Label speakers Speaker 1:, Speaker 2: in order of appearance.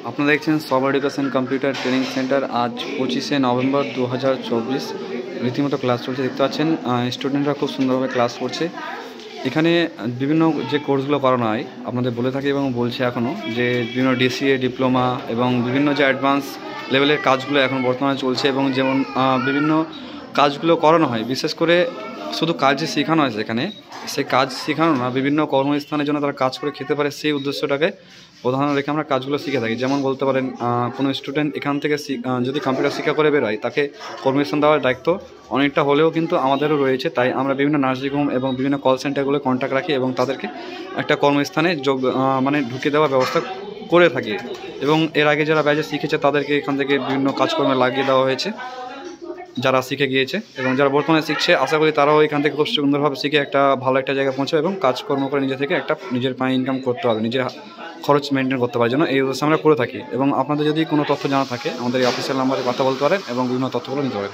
Speaker 1: আপনারা দেখছেন সব এডুকেশন কম্পিউটার ট্রেনিং সেন্টার। আজ 25শে নভেম্বর 2024 রীতিমতো ক্লাস চলছে। দেখতে পাচ্ছেন স্টুডেন্টরা খুব সুন্দরভাবে ক্লাস করছে। এখানে বিভিন্ন যে কোর্সগুলো করানো হয় আপনাদের বলে থাকি এবং বলছি এখনও, যে বিভিন্ন ডিসিএ ডিপ্লোমা এবং বিভিন্ন যে অ্যাডভান্স লেভেলের কাজগুলো এখন বর্তমানে চলছে এবং যেমন বিভিন্ন কাজগুলো করানো হয়। বিশেষ করে শুধু কাজ শেখানো হয় সেখানে, সেই কাজ শেখানো না, বিভিন্ন কর্মস্থানের জন্য তারা কাজ করে খেতে পারে সেই উদ্দেশ্যটাকে প্রধান রেখে আমরা কাজগুলো শিখে থাকি। যেমন বলতে পারেন কোনো স্টুডেন্ট এখান থেকে যদি কম্পিউটার শিক্ষা করে বেরোয়, তাকে কর্মস্থান দেওয়ার দায়িত্ব অনেকটা হলেও কিন্তু আমাদেরও রয়েছে। তাই আমরা বিভিন্ন নার্সিংহোম এবং বিভিন্ন কল সেন্টারগুলো কন্ট্যাক্ট রাখি এবং তাদেরকে একটা কর্মস্থানে ঢুকিয়ে দেওয়ার ব্যবস্থা করে থাকি। এবং এর আগে যারা ব্যাচে শিখেছে তাদেরকে এখান থেকে বিভিন্ন কাজকর্মে লাগিয়ে দেওয়া হয়েছে, যারা শিখে গিয়েছে এবং যারা বর্তমানে শিখছে। আশা করি তারাও এখান থেকে খুব সুন্দরভাবে শিখে একটা ভালো একটা জায়গায় পৌঁছাবে এবং কাজকর্ম করে নিজে থেকে একটা নিজের পায়ে ইনকাম করতে হবে, নিজের খরচ মেনটেন করতে পারার জন্য এই উদ্দেশ্যে আমরা করে থাকি। এবং আপনাদের যদি কোনো তথ্য জানা থাকে আমাদের এই অফিসিয়াল নাম্বারে কথা বলতে পারেন এবং বিভিন্ন তথ্যগুলো নিতে পারেন।